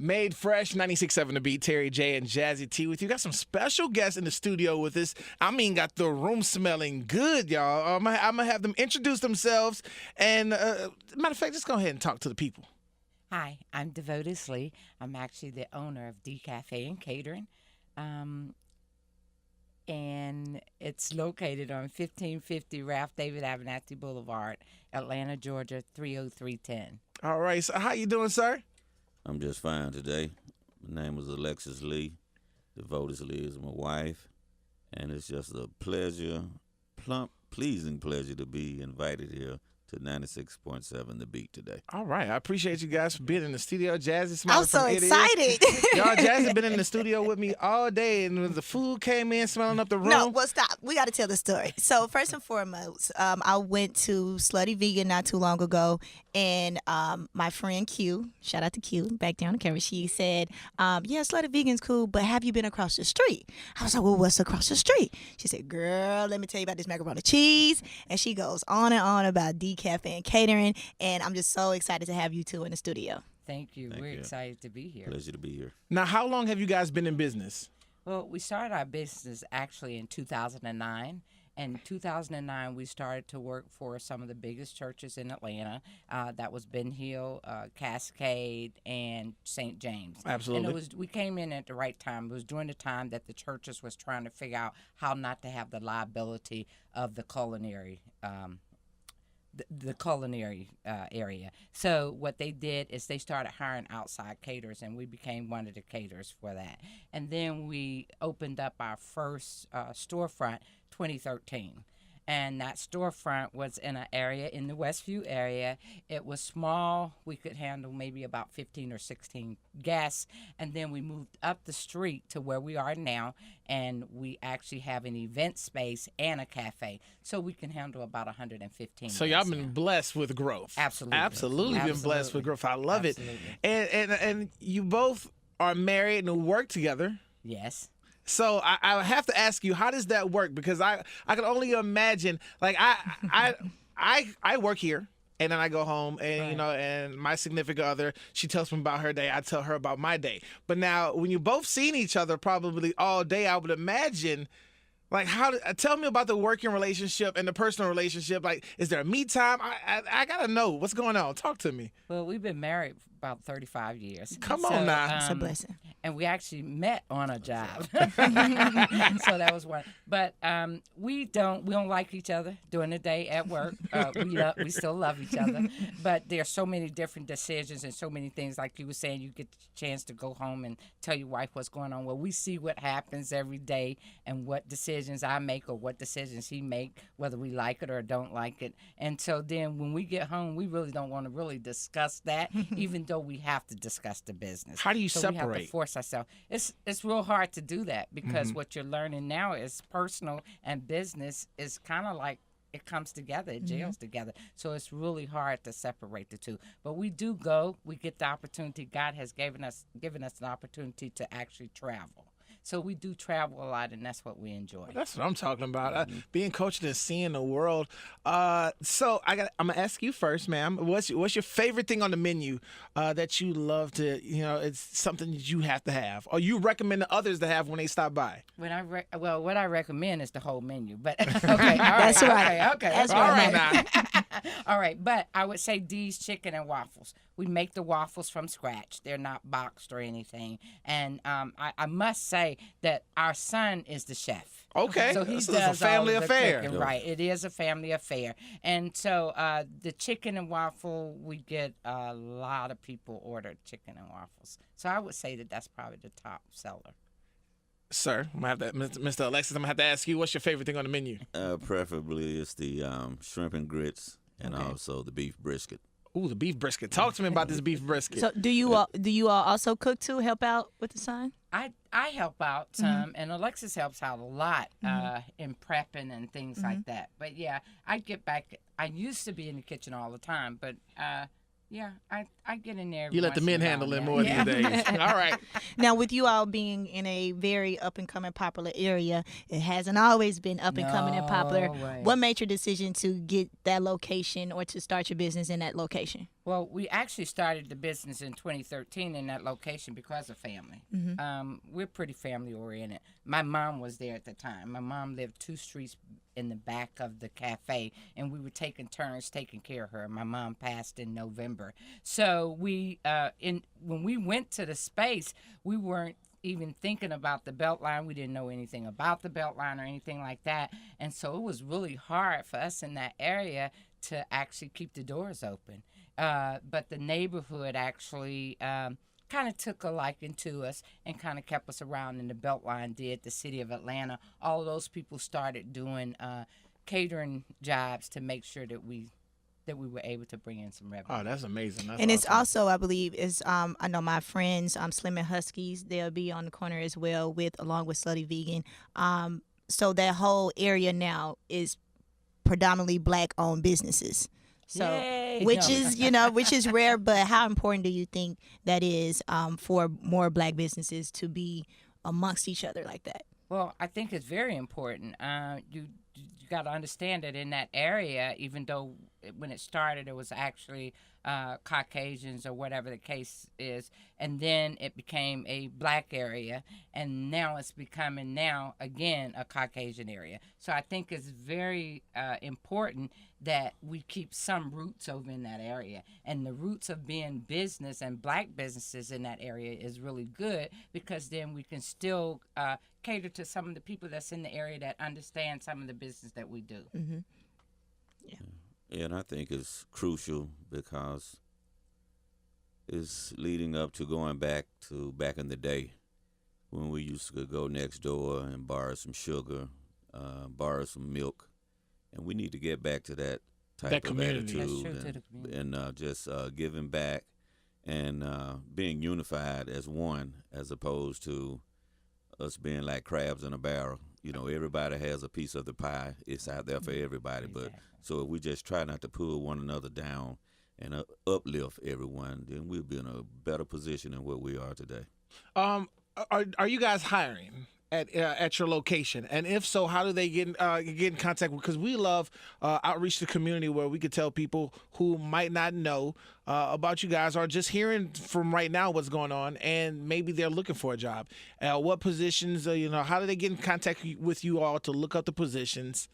Made Fresh, 96.7 The Beat, Terry J and Jazzy T with you. Got some special guests in the studio with us. I mean, got the room smelling good, y'all. I'm gonna have them introduce themselves. And matter of fact, just go ahead and talk to the people. Hi, I'm Devotis Lee. I'm actually the owner of D Cafe and Catering. And it's located on 1550 Ralph David Abernathy Boulevard, Atlanta, Georgia, 30310. All right, so how you doing, sir? I'm just fine today. My name is Alexis Lee. Devotis Lee is my wife. And it's just a pleasure, pleasing pleasure to be invited here to 96.7 The Beat today. All right, I appreciate you guys for being in the studio. Jazzy I'm smiling so from ear to ear. excited. Y'all, Jazzy been in the studio with me all day, and when the food came in, smelling up the room. No, well, stop. We got to tell the story. So first and foremost, I went to Slutty Vegan not too long ago, and my friend Q, shout out to Q, back down the camera, she said, yeah, Slutty Vegan's cool, but have you been across the street? I was like, well, what's across the street? She said, girl, let me tell you about this macaroni and cheese. And she goes on and on about D Cafe and Catering, and I'm just so excited to have you two in the studio. Thank you. Thank We're you. excited to be here. Pleasure to be here. Now, how long have you guys been in business? Well, we started our business actually in 2009. In 2009, we started to work for some of the biggest churches in Atlanta. That was Ben Hill, Cascade, and St. James. Absolutely. And we came in at the right time. It was during the time that the churches was trying to figure out how not to have the liability of the culinary the culinary area. So what they did is they started hiring outside caterers, and we became one of the caterers for that. And then we opened up our first storefront 2013. And that storefront was in an area in the Westview area. It was small. We could handle maybe about 15 or 16 guests. And then we moved up the street to where we are now, and we actually have an event space and a cafe. So we can handle about 115 So guests y'all been now. blessed with growth. Absolutely. Absolutely been blessed with Absolutely. growth. I love Absolutely. it. And you both are married and work together. Yes. So I have to ask you, how does that work? Because I can only imagine, like I work here, and then I go home, and Right. you know, and my significant other, she tells me about her day, I tell her about my day. But now, when you both seen each other probably all day, I would imagine, like, tell me about the working relationship and the personal relationship. Like, is there a me time? I gotta know what's going on. Talk to me. Well, we've been married for about 35 years. Come on now. It's a blessing. And we actually met on a job. So that was one. But we don't like each other during the day at work. We still love each other. But there are so many different decisions and so many things. Like you were saying, you get the chance to go home and tell your wife what's going on. Well, we see what happens every day and what decisions I make or what decisions he make, whether we like it or don't like it. And so then when we get home, we really don't want to really discuss that, even though we have to discuss the business. How do you So we have to separate? force ourselves. It's real hard to do that because what you're learning now is personal and business is kind of like it comes together, it gels together. So it's really hard to separate the two. But we do go. We get the opportunity. God has given us an opportunity to actually travel. So we do travel a lot, and that's what we enjoy. That's what I'm talking about. Being coached and seeing the world. So I'm gonna ask you first, ma'am. What's your favorite thing on the menu that you love to? You know, it's something that you have to have, or you recommend to others to have when they stop by. What I recommend is the whole menu. But okay, all right, That's right. Okay, That's All right. right now. All right, but I would say D's Chicken and Waffles. We make the waffles from scratch. They're not boxed or anything. And I must say that our son is the chef. Okay, So he this is does a family all of the affair. cooking, right? It is a family affair. And so the chicken and waffle, we get a lot of people order chicken and waffles. So I would say that that's probably the top seller. Sir, I'm gonna have to, Mr. Alexis, I'm gonna have to ask you, what's your favorite thing on the menu? Preferably it's the shrimp and grits and Okay. also the beef brisket. Ooh, the beef brisket. Talk to me about this beef brisket. So do you all also cook too? Help out with the son? I help out some, and Alexis helps out a lot in prepping and things like that. But yeah, I get back. I used to be in the kitchen all the time, but Yeah, I get in there. You let the once men in a handle while it now. more Yeah. these days. All right. Now, with you all being in a very up and coming popular area, it hasn't always been up and coming and popular. No way. What made your decision to get that location or to start your business in that location? Well, we actually started the business in 2013 in that location because of family. We're pretty family oriented. My mom was there at the time. My mom lived 2 streets in the back of the cafe, and we were taking turns taking care of her. My mom passed in November, so we when we went to the space, we weren't even thinking about the Beltline. We didn't know anything about the Beltline or anything like that, and so it was really hard for us in that area to actually keep the doors open. But the neighborhood actually kind of took a liking to us and kind of kept us around, and the Beltline did. The city of Atlanta, all of those people started doing catering jobs to make sure that we were able to bring in some revenue. Oh, that's amazing. That's And it's awesome. also, I believe, is I know my friends, Slim and Huskies, they'll be on the corner as well along with Slutty Vegan. So that whole area now is predominantly black-owned businesses. So, Yay! which No. is which is rare, but how important do you think that is for more black businesses to be amongst each other like that? Well, I think it's very important. You got to understand that in that area, even though when it started it was actually Caucasians or whatever the case is, and then it became a black area, and now it's becoming again a Caucasian area. So I think it's very important that we keep some roots over in that area, and the roots of being business and black businesses in that area is really good, because then we can still cater to some of the people that's in the area that understand some of the business that we do. Mm-hmm. Yeah, and I think it's crucial because it's leading up to going back in the day when we used to go next door and borrow some sugar, borrow some milk, and we need to get back to that type That of community. That's attitude true, to the community. and just giving back and being unified as one, as opposed to us being like crabs in a barrel. You know, everybody has a piece of the pie. It's out there for everybody. But Exactly. so if we just try not to pull one another down and uplift everyone, then we'll be in a better position than what we are today. Are you guys hiring at your location? And if so, how do they get in contact? Because we love outreach to the community where we could tell people who might not know about you guys or just hearing from right now what's going on, and maybe they're looking for a job. What positions? How do they get in contact with you all to look up the positions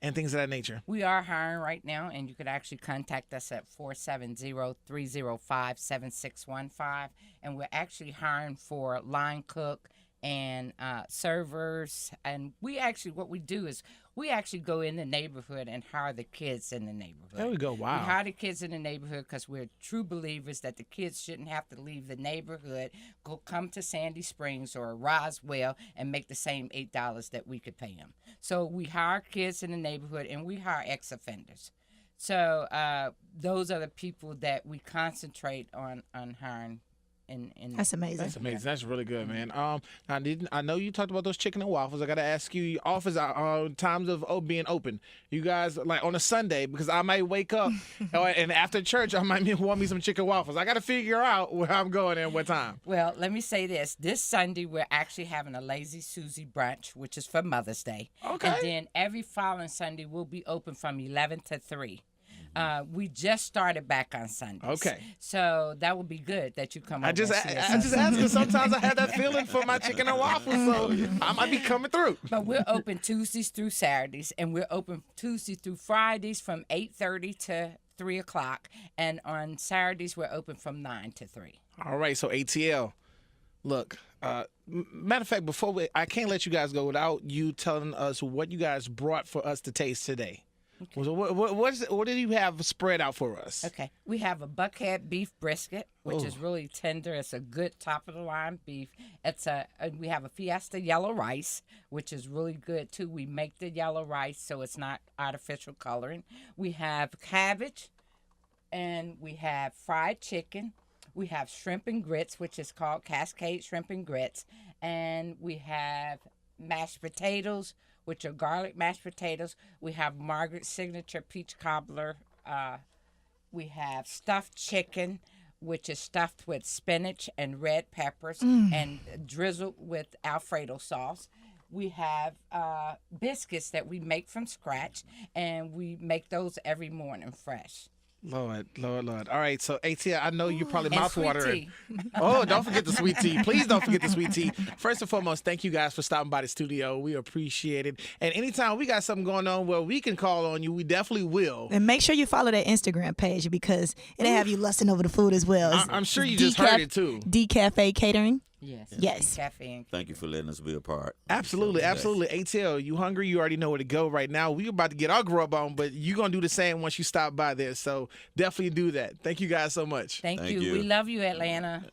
and things of that nature? We are hiring right now, and you could actually contact us at 470-305-7615. And we're actually hiring for line cook and servers. And what we do is we actually go in the neighborhood and hire the kids in the neighborhood. There we go. Wow. We hire the kids in the neighborhood because we're true believers that the kids shouldn't have to leave the neighborhood, come to Sandy Springs or Roswell and make the same $8 that we could pay them. So we hire kids in the neighborhood, and we hire ex-offenders. So those are the people that we concentrate on hiring. That's amazing. That's amazing. That's really good, man. I know you talked about those chicken and waffles. I got to ask you, office times of being open. You guys, like on a Sunday, because I might wake up and after church, I might want me some chicken waffles. I got to figure out where I'm going and what time. Well, let me say this. This Sunday, we're actually having a Lazy Susie brunch, which is for Mother's Day. Okay. And then every following Sunday, we'll be open from 11 to 3. We just started back on Sundays. Okay. So that would be good that you come over I just and see us on asked Sunday. because sometimes I have that feeling for my chicken and waffles, so I might be coming through. But we're open Tuesdays through Saturdays, and we're open Tuesdays through Fridays from 8:30 to 3 o'clock. And on Saturdays, we're open from 9 to 3. All right, so ATL. Look, matter of fact, I can't let you guys go without you telling us what you guys brought for us to taste today. Okay. So what did you have spread out for us? Okay. We have a buckhead beef brisket, which is really tender. It's a good top-of-the-line beef. We have a Fiesta yellow rice, which is really good, too. We make the yellow rice so it's not artificial coloring. We have cabbage, and we have fried chicken. We have shrimp and grits, which is called Cascade Shrimp and Grits. And we have mashed potatoes, which are garlic mashed potatoes. We have Margaret's signature peach cobbler We have stuffed chicken, which is stuffed with spinach and red peppers and drizzled with Alfredo sauce. We have biscuits that we make from scratch, and we make those every morning fresh. Lord. All right, so ATL, I know you're probably And mouth sweet watering. tea. Oh, don't forget the sweet tea. Please don't forget the sweet tea. First and foremost, thank you guys for stopping by the studio. We appreciate it. And anytime we got something going on where we can call on you, we definitely will. And make sure you follow that Instagram page because it'll have you lusting over the food as well. I'm sure you just heard it too. Decafe Catering. Yes. Yes. Cafe and Thank you for letting us be a part. Absolutely. ATL, you hungry? You already know where to go right now. We're about to get our grub on, but you're going to do the same once you stop by there. So definitely do that. Thank you guys so much. Thank Thank you. you. We love you, Atlanta.